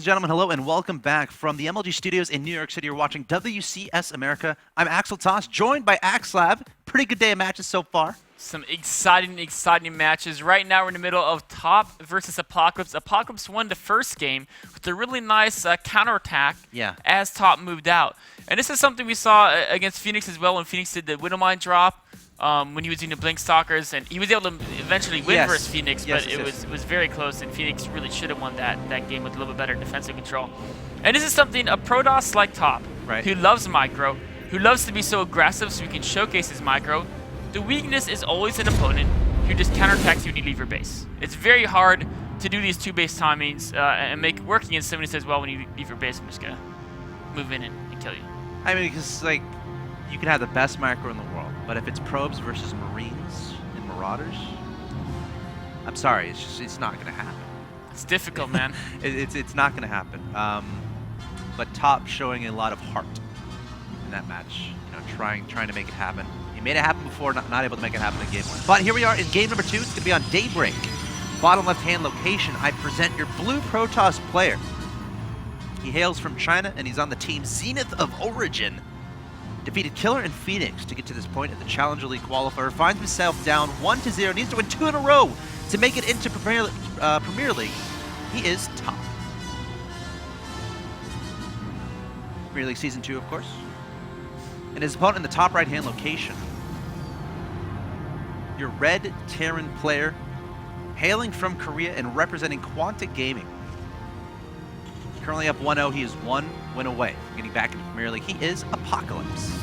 and gentlemen, hello and welcome back from the MLG studios in New York City. You're watching WCS America. I'm axeltoss, joined by axslav. Pretty good day of matches so far. Some exciting matches. Right now we're in the middle of Top versus Apocalypse. Apocalypse won the first game with a really nice counterattack as Top moved out. And this is something we saw against Phoenix as well when Phoenix did the Widowmine drop. When he was using the Blink Stalkers, and he was able to eventually win versus Phoenix, but it was very close, and Phoenix really should have won that game with a little bit better defensive control. And this is something a Protoss like Top, who loves micro, who loves to be so aggressive so he can showcase his micro. The weakness is always an opponent who just counterattacks you when you leave your base. It's very hard to do these 2 base timings and make it work against somebody who says, well, when you leave your base, I'm just gonna move in and kill you. I mean, because like, you can have the best micro in the world, but if it's probes versus Marines and Marauders, I'm sorry, it's not going to happen. It's difficult, man. It's not going to happen. But Top showing a lot of heart in that match, you know, trying to make it happen. He made it happen before, not able to make it happen in game 1. But here we are in game number 2. It's going to be on Daybreak. Bottom left-hand location, I present your blue Protoss player. He hails from China, and he's on the team Zenith of Origin. Defeated Killer and Phoenix to get to this point at the Challenger League qualifier. Finds himself down 1-0. Needs to win 2 in a row to make it into Premier League. He is Top. Premier League Season 2, of course. And his opponent in the top right-hand location. Your red Terran player, hailing from Korea and representing Quantic Gaming. Currently up 1-0, he is 1 win away from getting back into Premier League. He is Apocalypse.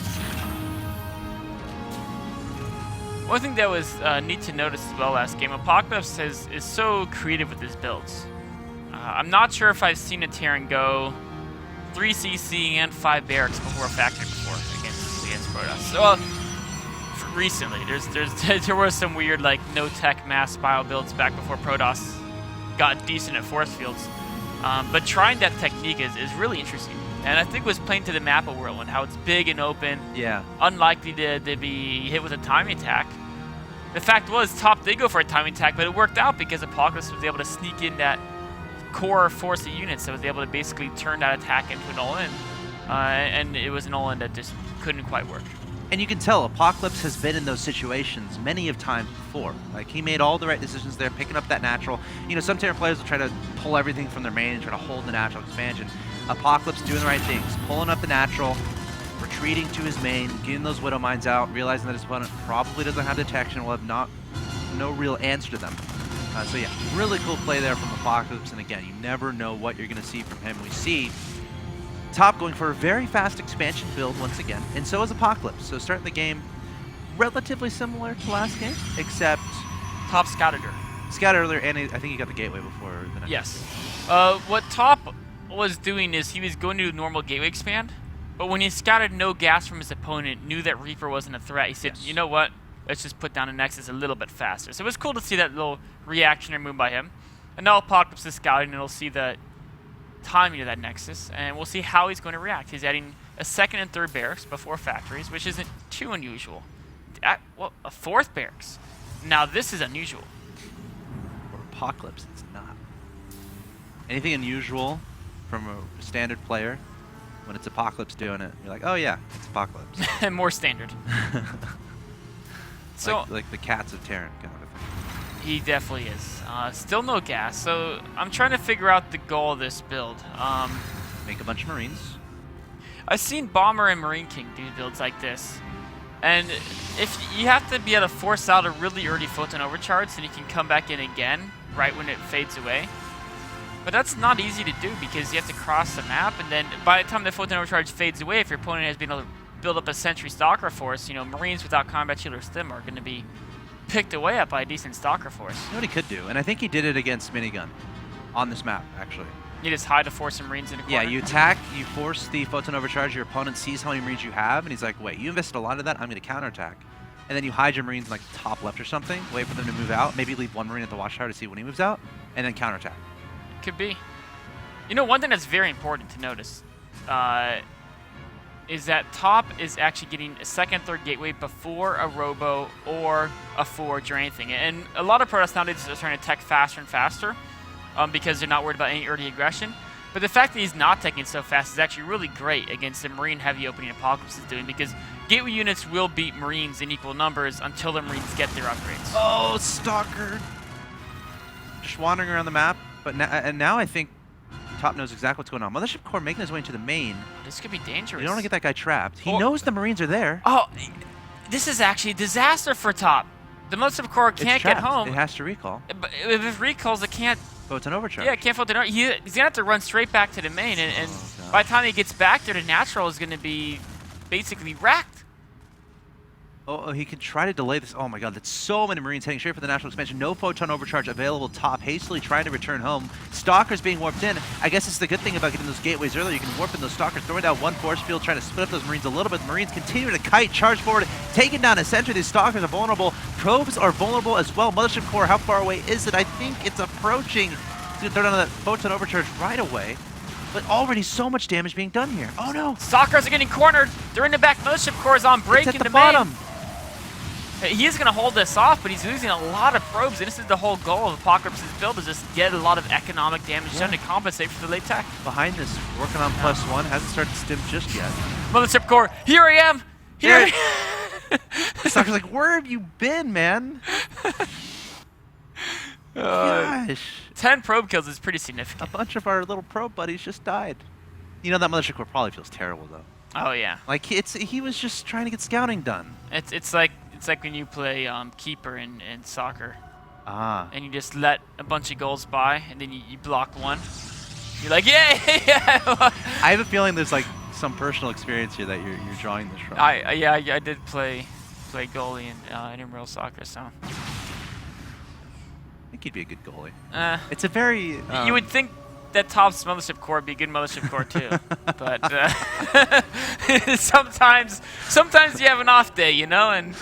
One thing that was neat to notice as well last game, Apocalypse is so creative with his builds. I'm not sure if I've seen a Terran go 3 CC and 5 Barracks before a Factory before against Protoss. So, recently, there was some weird like no tech mass bio builds back before Protoss got decent at force fields. But trying that technique is really interesting. And I think it was playing to the map of Whirlwind, how it's big and open, unlikely to be hit with a timing attack. The fact was, Top did go for a timing attack, but it worked out because Apocalypse was able to sneak in that core force of units that was able to basically turn that attack into an all-in. And it was an all-in that just couldn't quite work. And you can tell Apocalypse has been in those situations many of times before. Like, he made all the right decisions there, picking up that natural. You know, some Terran players will try to pull everything from their main and try to hold the natural expansion. Apocalypse doing the right things, pulling up the natural, retreating to his main, getting those Widow Mines out, realizing that his opponent probably doesn't have detection, will have no real answer to them. So yeah, really cool play there from Apocalypse, and again, you never know what you're going to see from him. We see Top going for a very fast expansion build once again, and so is Apocalypse. So starting the game relatively similar to last game, except Top scouted her. Scouted earlier, and I think he got the gateway before the next. Yes. What Top was doing is he was going to do normal gateway expand, but when he scouted no gas from his opponent, knew that Reaper wasn't a threat, he said, you know what, let's just put down a Nexus a little bit faster. So it was cool to see that little reactionary move by him. And now Apocalypse is scouting, and we'll see the timing of that Nexus, and we'll see how he's going to react. He's adding a 2nd and 3rd barracks before factories, which isn't too unusual. Well, a 4th barracks. Now this is unusual. For Apocalypse, it's not. Anything unusual from a standard player, when it's Apocalypse doing it, you're like, oh yeah, it's Apocalypse. And more standard. So like the cats of Terran kind of thing. He definitely is. Still no gas, so I'm trying to figure out the goal of this build. Make a bunch of Marines. I've seen Bomber and Marine King do builds like this. And if you have to be able to force out a really early photon overcharge so you can come back in again right when it fades away. But that's not easy to do because you have to cross the map, and then by the time the photon overcharge fades away, if your opponent has been able to build up a Sentry Stalker force, you know, Marines without combat shield or stim are going to be picked away up by a decent Stalker force. You know what he could do, and I think he did it against Minigun on this map, actually. You just hide a force of Marines in a corner? Yeah, you attack, you force the photon overcharge, your opponent sees how many Marines you have, and he's like, wait, you invested a lot of that, I'm going to counterattack. And then you hide your Marines in like the top left or something, wait for them to move out, maybe leave one Marine at the watchtower to see when he moves out, and then counterattack. Could be. You know, one thing that's very important to notice is that Top is actually getting a 2nd, 3rd gateway before a Robo or a Forge or anything. And a lot of Protoss nowadays are trying to tech faster and faster because they're not worried about any early aggression. But the fact that he's not taking so fast is actually really great against the Marine heavy opening Apocalypse is doing, because gateway units will beat Marines in equal numbers until the Marines get their upgrades. Oh, Stalker! Just wandering around the map, but now I think Top knows exactly what's going on. Mothership Core making his way into the main. This could be dangerous. You don't want to get that guy trapped. He knows the Marines are there. Oh, this is actually a disaster for Top. The Mothership Core can't get home. It has to recall. But if it recalls, it can't. Photon overcharge. Yeah, it can't photon. He's going to have to run straight back to the main, and by the time he gets back there, the natural is going to be basically wrecked. Oh, he could try to delay this. Oh my god, that's so many Marines heading straight for the natural expansion. No photon overcharge available. Top hastily trying to return home. Stalkers being warped in. I guess it's the good thing about getting those gateways earlier. You can warp in those Stalkers, throwing down one force field, trying to split up those Marines a little bit. The Marines continue to kite, charge forward, taking down a center. These Stalkers are vulnerable. Probes are vulnerable as well. Mothership Core, how far away is it? I think it's approaching. It's going to throw down that photon overcharge right away. But already so much damage being done here. Oh no! Stalkers are getting cornered. They're in the back. Mothership Core is on break It's at in the bottom. main. He is going to hold this off, but he's losing a lot of probes, and this is the whole goal of Apocalypse's build, is just get a lot of economic damage done to compensate for the late tech. Behind this, working on +1, hasn't started to stim just yet. Mothership Core, here I am! Here Stalker's like, where have you been, man? Gosh. 10 probe kills is pretty A significant. bunch of our little probe buddies just died. You know, that Mothership Core probably feels terrible, though. Oh, yeah. Like, he was just trying to get scouting done. It's like when you play Keeper in soccer. Ah. And you just let a bunch of goals by, and then you block one. You're like, yeah! I have a feeling there's, like, some personal experience here that you're drawing this from. I did play goalie in real soccer, so. I think he'd be a good goalie. It's a very... you would think that Top's Mothership Core would be a good Mothership Core too, but sometimes you have an off day, you know, and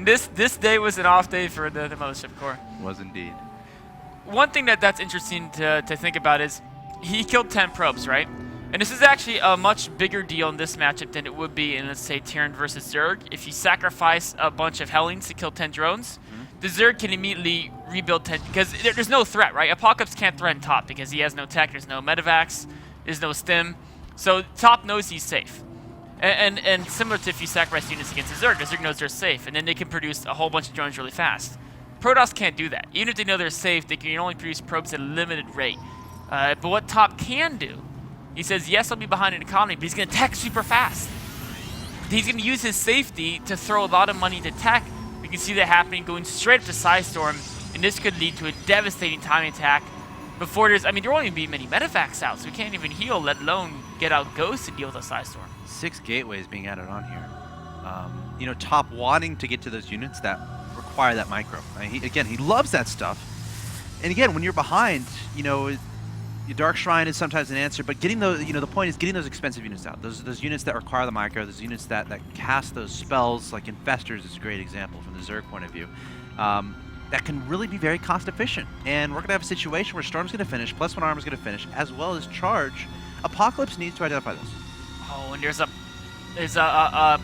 this day was an off day for the Mothership Core. Was indeed. One thing that's interesting to think about is he killed 10 probes, right? And this is actually a much bigger deal in this matchup than it would be in, let's say, Terran versus Zerg. If you sacrifice a bunch of Hellings to kill 10 drones, the Zerg can immediately rebuild 10, because there's no threat, right? Apocalypse can't threaten Top because he has no tech, there's no medevacs, there's no stim. So Top knows he's safe. And similar to if you sacrifice units against the Zerg knows they're safe, and then they can produce a whole bunch of drones really fast. Protoss can't do that. Even if they know they're safe, they can only produce probes at a limited rate. But what Top can do, he says, yes, I'll be behind in economy, but he's going to tech super fast. He's going to use his safety to throw a lot of money into tech. We can see that happening, going straight up to Psystorm, and this could lead to a devastating timing attack before there's, I mean, there won't even be many medevacs out, so we can't even heal, let alone get out Ghost to deal with a Psystorm. 6 gateways being added on here. You know, Top wanting to get to those units that require that micro. I mean, he loves that stuff. And again, when you're behind, you know, your Dark Shrine is sometimes an answer, but getting those, you know, the point is getting those expensive units out. Those units that require the micro, those units that cast those spells, like Infestors is a great example from the Zerg point of view. That can really be very cost efficient. And we're going to have a situation where Storm's going to finish, +1 Armor's going to finish, as well as Charge. Apocalypse needs to identify those. Oh, and there's a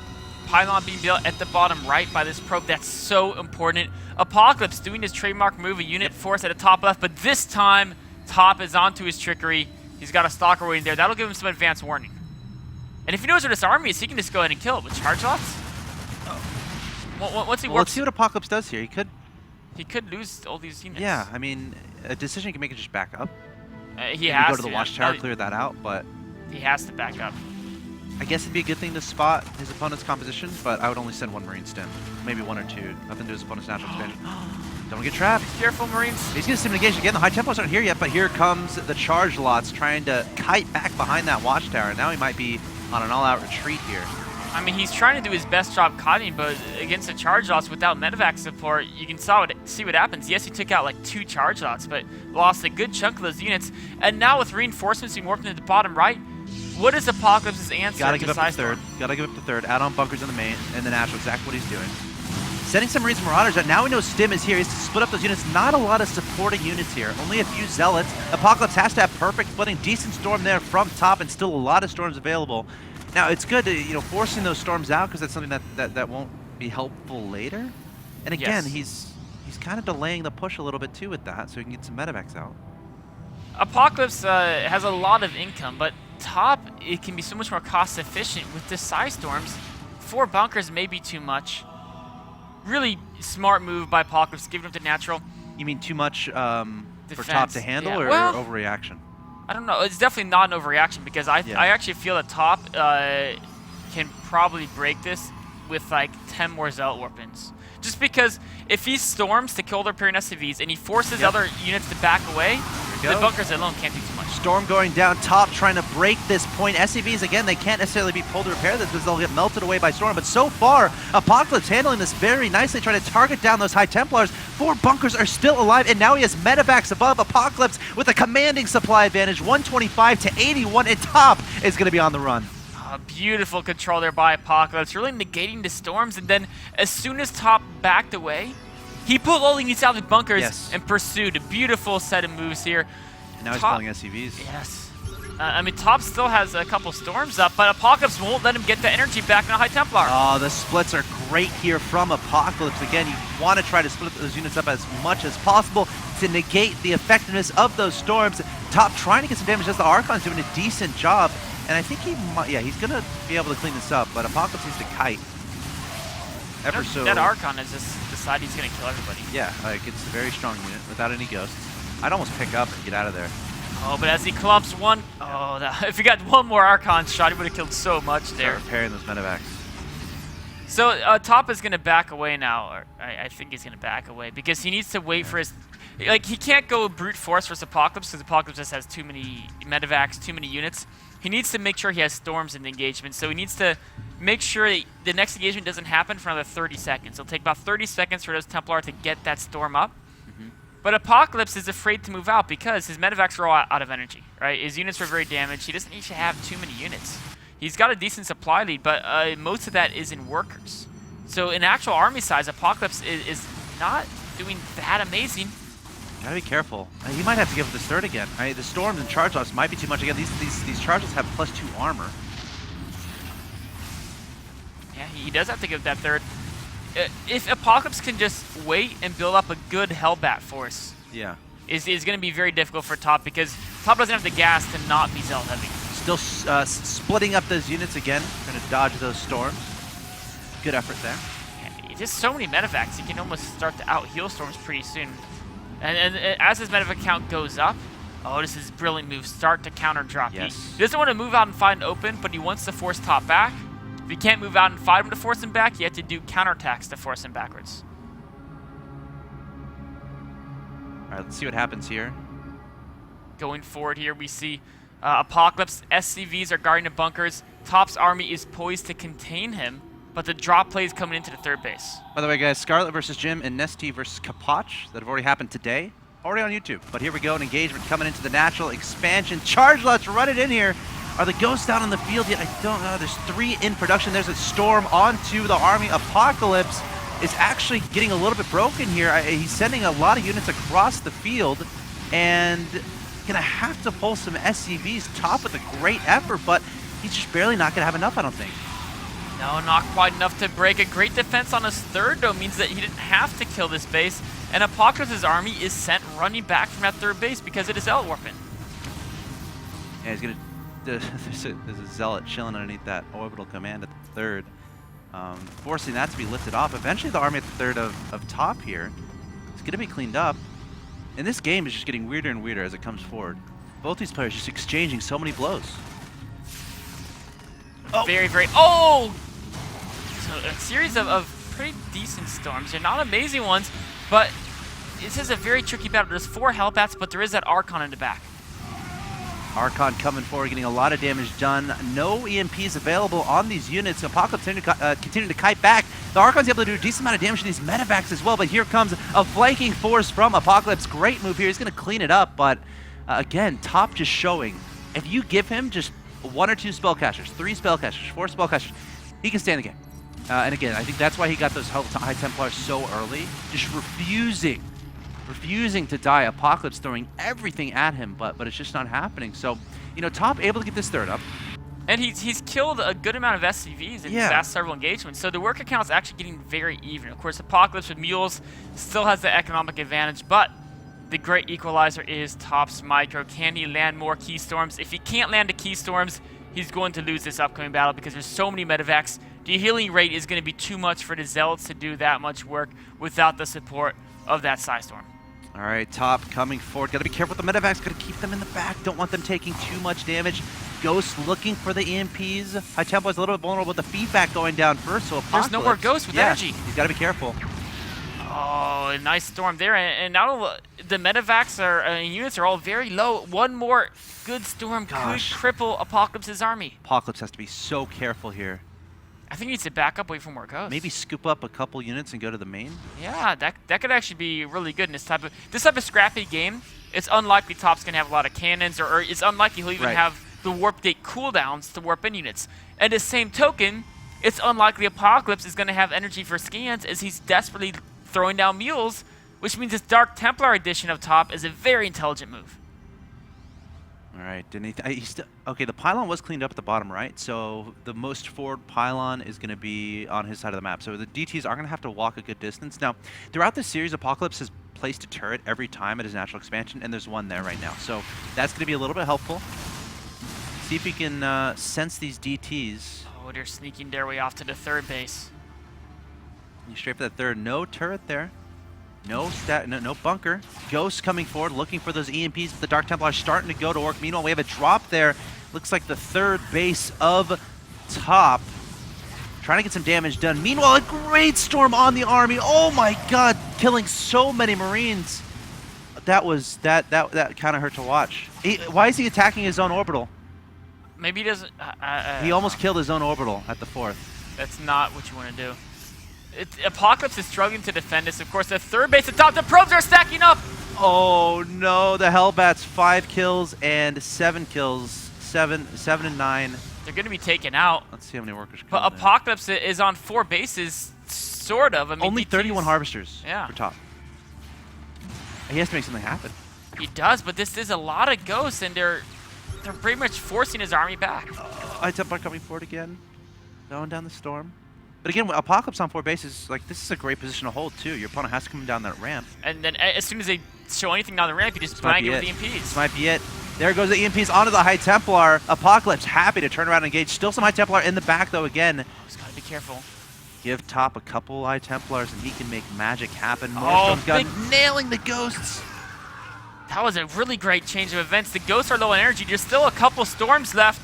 pylon being built at the bottom right by this probe. That's so important. Apocalypse doing his trademark move, a unit force at the top left, but this time Top is onto his trickery. He's got a Stalker waiting there. That'll give him some advance warning. And if he knows where this army is, he can just go ahead and kill it with charge lots. Once he Well, let's see what Apocalypse does here. He could lose all these units. Yeah, I mean, a decision he can make is just back up. He has go to the watchtower, clear that out, but he has to back up. I guess it'd be a good thing to spot his opponent's composition, but I would only send 1 Marine stim. Maybe 1 or 2. Nothing to his opponent's natural expansion. Don't get trapped. Careful, Marines. He's going to stim engage again. The high tempos aren't here yet, but here comes the charge lots trying to kite back behind that watchtower. Now he might be on an all-out retreat here. I mean, he's trying to do his best job kiting, but against the charge lots without medevac support, you can see what happens. Yes, he took out like 2 charge lots, but lost a good chunk of those units. And now with reinforcements being warped into the bottom right, what is Apocalypse's answer Gotta to give up the Psystorm? third. Gotta give up the third. Add on bunkers in the main and the natural. Exactly what he's doing. Sending some Marines and Marauders out. Now we know Stim is here. He's to split up those units. Not a lot of supporting units here. Only a few Zealots. Apocalypse has to have perfect splitting. Decent Storm there from top, and still a lot of Storms available. Now it's good to, you know, forcing those Storms out, because that's something that won't be helpful later. And again, Yes. he's kind of delaying the push a little bit too with that, so he can get some medevacs out. Apocalypse has a lot of income, but top, it can be so much more cost efficient with the size storms. 4 bunkers may be too much. Really smart move by Apocalypse, giving up the natural. You mean too much for Defense, top to handle, yeah. or Well, overreaction? I don't know. It's definitely not an overreaction because I actually feel that top can probably break this with like 10 more Zealot weapons. Just because if he storms to kill their parent SCVs and he forces other units to back away, the bunkers alone can't do too much. Storm going down top, trying to break this point. SCVs, again, they can't necessarily be pulled to repair this because they'll get melted away by Storm. But so far, Apocalypse handling this very nicely, trying to target down those High Templars. 4 bunkers are still alive, and now he has medevacs above. Apocalypse with a commanding supply advantage, 125 to 81, and top is going to be on the run. Beautiful control there by Apocalypse, really negating the storms, and then as soon as top backed away, he pulled all he needs out of the bunkers and pursued. A beautiful set of moves here. And now he's pulling SCVs. Yes. I mean, top still has a couple storms up, but Apocalypse won't let him get the energy back in a High Templar. Oh, the splits are great here from Apocalypse. Again, you want to try to split those units up as much as possible to negate the effectiveness of those storms. Top trying to get some damage as the Archon's doing a decent job. And I think he might, he's going to be able to clean this up, but Apocalypse needs to kite. That Archon has just decided he's going to kill everybody. Yeah, like it's a very strong unit without any ghosts. I'd almost pick up and get out of there. Oh, but as he clumps one, if he got one more Archon shot, he would have killed so much there. Start repairing those medevacs. So top is going to back away now, or I think he's going to back away because he needs to wait for his, like he can't go brute force versus Apocalypse because Apocalypse just has too many medevacs, too many units. He needs to make sure he has storms in the engagement, so he needs to make sure that the next engagement doesn't happen for another 30 seconds. It'll take about 30 seconds for those Templar to get that storm up. But Apocalypse is afraid to move out because his medevacs are all out of energy, right? His units are very damaged. He doesn't need to have too many units. He's got a decent supply lead, but most of that is in workers. So in actual army size, Apocalypse is not doing that amazing. Gotta be careful. He might have to give up this third again. The storms and charge loss might be too much again. These charges have +2 armor. Yeah, he does have to give that third. If Apocalypse can just wait and build up a good Hellbat force, is going to be very difficult for top because top doesn't have the gas to not be Zealot heavy. Still splitting up those units again, trying to dodge those storms. Good effort there. Yeah, just so many medevacs, he can almost start to out-heal storms pretty soon. And as his medevac count goes up, this is a brilliant move. Start to counter drop. Yes. He doesn't want to move out and find open, but he wants to force top back. If you can't move out and fight him to force him back, you have to do counterattacks to force him backwards. All right, let's see what happens here. Going forward here, we see Apocalypse. SCVs are guarding the bunkers. Top's army is poised to contain him, but the drop play is coming into the third base. By the way, guys, Scarlet versus Jim and Nesty versus Kapach that have already happened today, already on YouTube. But here we go, an engagement coming into the natural expansion. Charge lots running in here. Are the ghosts down on the field yet? I don't know. There's 3 in production. There's a storm onto the army. Apocalypse is actually getting a little bit broken here. He's sending a lot of units across the field and gonna have to pull some SCVs. Top with a great effort, but he's just barely not gonna have enough, I don't think. No, not quite enough to break. A great defense on his third, though, means that he didn't have to kill this base. And Apocalypse's army is sent running back from that third base because it is Zealot warping. Yeah, he's gonna. There's a Zealot chilling underneath that orbital command at the third, forcing that to be lifted off. Eventually, the army at the third of top here is gonna be cleaned up. And this game is just getting weirder and weirder as it comes forward. Both these players just exchanging so many blows. Very, very. So a series of pretty decent storms. They're not amazing ones, but this is a very tricky battle. There's 4 Hellbats, but there is that Archon in the back. Archon coming forward, getting a lot of damage done. No EMPs available on these units. Apocalypse continuing to kite back. The Archon's able to do a decent amount of damage to these medevacs as well, but here comes a flanking force from Apocalypse. Great move here. He's going to clean it up, but again, top just showing. If you give him just 1 or 2 spellcasters, 3 spellcasters, 4 spellcasters, he can stay in the game. And again, I think that's why he got those High Templars so early, just refusing to die. Apocalypse throwing everything at him, but it's just not happening. So, top able to get this third up. And he's killed a good amount of SCVs in his last several engagements. So the worker count is actually getting very even. Of course, Apocalypse with mules still has the economic advantage, but The great equalizer is Top's micro. Can he land more Keystorms? If he can't land the Keystorms, he's going to lose this upcoming battle because there's so many medevacs. The healing rate is going to be too much for the Zealots to do that much work without the support of that Psystorm. All right, Top coming forward. Got to be careful with the medevacs. Got to keep them in the back. Don't want them taking too much damage. Ghost looking for the EMPs. High Templar is a little bit vulnerable with the feedback going down first, so Apocalypse. There's no more Ghost with energy. He's got to be careful. Oh, a nice storm there, and now the medevacs units are all very low. One more good storm could cripple Apocalypse's army. Apocalypse has to be so careful here. I think he needs to back up, wait for more Ghosts. Maybe scoop up a couple units and go to the main. Yeah, that could actually be really good in this type of scrappy game. It's unlikely Top's gonna have a lot of cannons, or it's unlikely he'll even have the warp gate cooldowns to warp in units. And the same token, it's unlikely Apocalypse is gonna have energy for scans as he's desperately throwing down mules, which means this Dark Templar edition of Top is a very intelligent move. All right, didn't he? Okay, the pylon was cleaned up at the bottom right, so the most forward pylon is going to be on his side of the map. So the DTs are going to have to walk a good distance. Now, throughout this series, Apocalypse has placed a turret every time at his natural expansion, and there's one there right now. So that's going to be a little bit helpful. See if he can sense these DTs. Oh, they're sneaking their way off to the third base. You straight for that third. No turret there. No bunker. Ghost coming forward, looking for those EMPs. But the Dark Templar starting to go to work. Meanwhile, we have a drop there. Looks like the third base of Top. Trying to get some damage done. Meanwhile, a great storm on the army. Oh my God, killing so many Marines. That kind of hurt to watch. Why is he attacking his own orbital? Maybe he doesn't. He almost killed his own orbital at the fourth. That's not what you want to do. Apocalypse is struggling to defend this. Of course, the third base atop, the probes are stacking up. Oh no, the Hellbats 5 kills and 7 kills. 7 and 9. They're going to be taken out. Let's see how many workers come. But Apocalypse is on 4 bases, sort of. I mean, only 31 harvesters for Top. He has to make something happen. He does, but this is a lot of Ghosts, and they're pretty much forcing his army back. High Templar coming forward again, going down the storm. But again, with Apocalypse on 4 bases, like, this is a great position to hold too. Your opponent has to come down that ramp. And then as soon as they show anything down the ramp, you just blank it with EMPs. This might be it. There goes the EMPs onto the High Templar. Apocalypse happy to turn around and engage. Still some High Templar in the back though again. He's got to be careful. Give Top a couple High Templars and he can make magic happen. Oh, gun nailing the Ghosts. That was a really great change of events. The Ghosts are low on energy. There's still a couple storms left.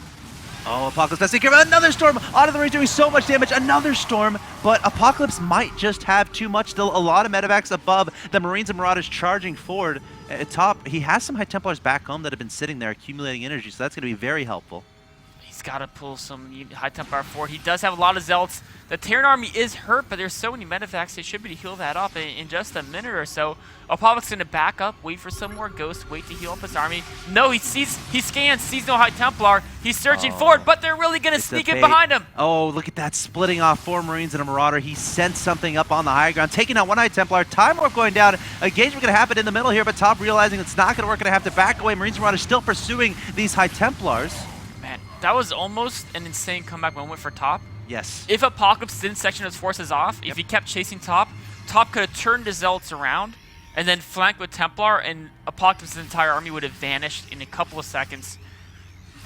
Oh, Apocalypse has to take care of another storm. Onto the range doing so much damage. Another storm. But Apocalypse might just have too much. Still a lot of medevacs above. The Marines and Marauders charging forward. At Top, he has some High Templars back home that have been sitting there accumulating energy. So that's going to be very helpful. He's got to pull some High Templar forward. He does have a lot of Zealots. The Terran army is hurt, but there's so many medevacs. They should be able to heal that up in just a minute or so. Apocalypse going to back up, wait for some more Ghosts, wait to heal up his army. No, he scans, sees no High Templar. He's surging forward, but they're really going to sneak in behind him. Oh, look at that, splitting off 4 Marines and a Marauder. He sent something up on the high ground, taking out 1 High Templar. Time warp going down. Engagement going to happen in the middle here, but Top realizing it's not going to work, going to have to back away. Marines and Marauders still pursuing these High Templars. Man, that was almost an insane comeback moment for Top. Yes. If Apocalypse didn't section his forces off, if he kept chasing Top, Top could have turned the Zealots around and then flanked with Templar, and Apocalypse's entire army would have vanished in a couple of seconds.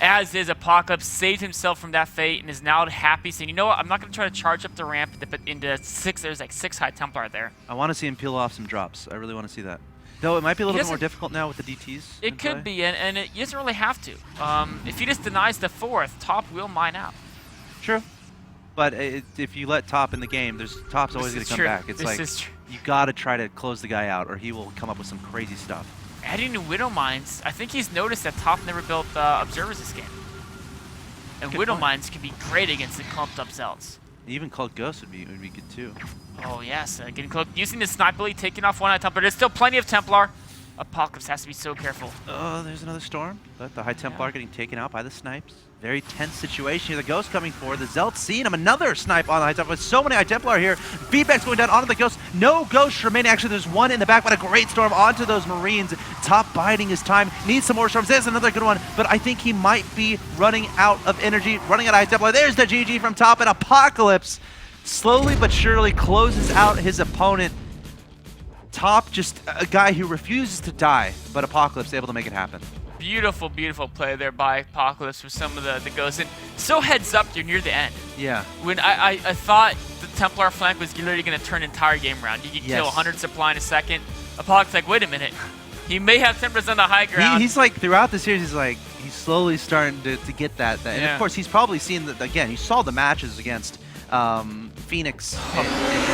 As is, Apocalypse saved himself from that fate and is now happy, saying, you know what, I'm not going to try to charge up the ramp into 6. There's like 6 High Templar there. I want to see him peel off some drops. I really want to see that. Though it might be a little bit more difficult now with the DTs. It could be, and he doesn't really have to. If he just denies the 4th, Top will mine out. True. But if you let Top in the game, Top's always going to come back. It's like, you got to try to close the guy out, or he will come up with some crazy stuff. Adding to Widow Mines, I think he's noticed that Top never built Observers this game. And Widow Mines can be great against the clumped up Zealots. Even Cloaked Ghost would be good too. Oh yes, getting cloaked, using the sniper lead, taking off 1 High Templar. There's still plenty of Templar. Apocalypse has to be so careful. Oh, there's another storm. But the High Templar getting taken out by the snipes. Very tense situation here. The Ghost coming forward. The Zealots seeing him. Another snipe on the High Templar. With so many High Templar here. Feedback's going down onto the Ghost. No Ghosts remaining. Actually, there's 1 in the back, but a great storm onto those Marines. Top biding his time. Needs some more storms. There's another good one, but I think he might be running out of energy. Running out of High Templar. There's the GG from Top, and Apocalypse slowly but surely closes out his opponent. Top, just a guy who refuses to die, but Apocalypse able to make it happen. Beautiful, beautiful play there by Apocalypse with some of the goes in. So heads up, you're near the end. Yeah. When I thought the Templar flank was literally going to turn the entire game around. You could kill 100 supply in a second. Apocalypse like, wait a minute. He may have Templars on the high ground. He's like, throughout the series, he's slowly starting to get that. And of course, he's probably seen that, again, he saw the matches against Phoenix and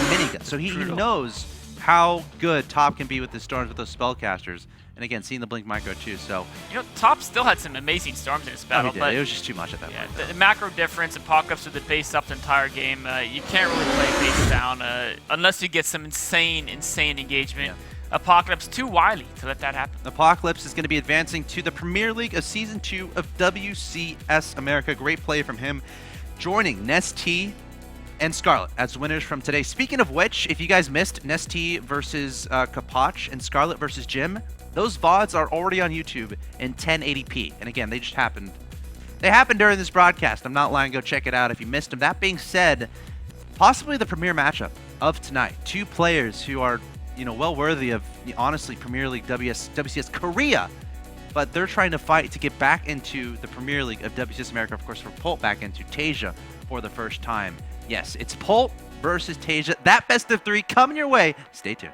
Minigun. So he knows how good Top can be with the storms, with those spellcasters. And again, seeing the Blink Micro too, so... You know, Top still had some amazing storms in his battle, but it was just too much at that point. The macro difference, Apocalypse with the base up the entire game, you can't really play base down unless you get some insane engagement. Yeah. Apocalypse too wily to let that happen. Apocalypse is going to be advancing to the Premier League of Season 2 of WCS America. Great play from him, joining Nestea and Scarlet as winners from today. Speaking of which, if you guys missed Nestea versus Kapach and Scarlet versus Jim, those VODs are already on YouTube in 1080p. And again, they just happened. They happened during this broadcast. I'm not lying. Go check it out if you missed them. That being said, possibly the premier matchup of tonight. Two players who are, you know, well worthy of, honestly, Premier League WCS Korea. But they're trying to fight to get back into the Premier League of WCS America. Of course, for Pult back into Tasia for the first time. Yes, it's Pult versus Tasia. That best of 3 coming your way. Stay tuned.